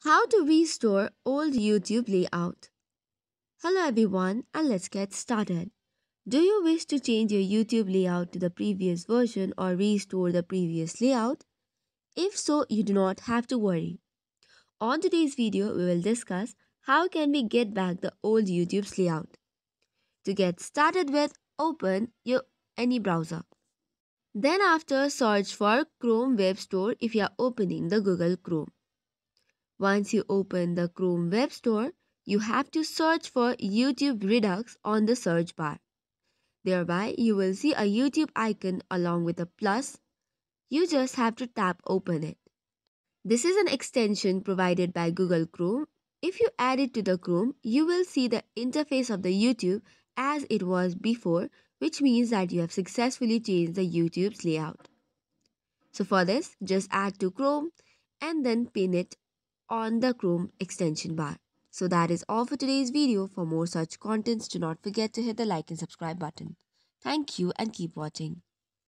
How to restore old YouTube layout. Hello everyone, and let's get started. Do you wish to change your YouTube layout to the previous version or restore the previous layout? If so, you do not have to worry. On today's video, we will discuss how can we get back the old YouTube's layout. To get started with, open your any browser. Then after, search for Chrome Web Store if you are opening the Google Chrome. Once you open the Chrome Web Store, you have to search for YouTube Redux on the search bar. Thereby, you will see a YouTube icon along with a plus. You just have to tap open it. This is an extension provided by Google Chrome. If you add it to the Chrome, you will see the interface of the YouTube as it was before, which means that you have successfully changed the YouTube's layout. So for this, just add to Chrome and then pin it on the Chrome extension bar. So that is all for today's video. For more such contents, do not forget to hit the like and subscribe button. Thank you and keep watching.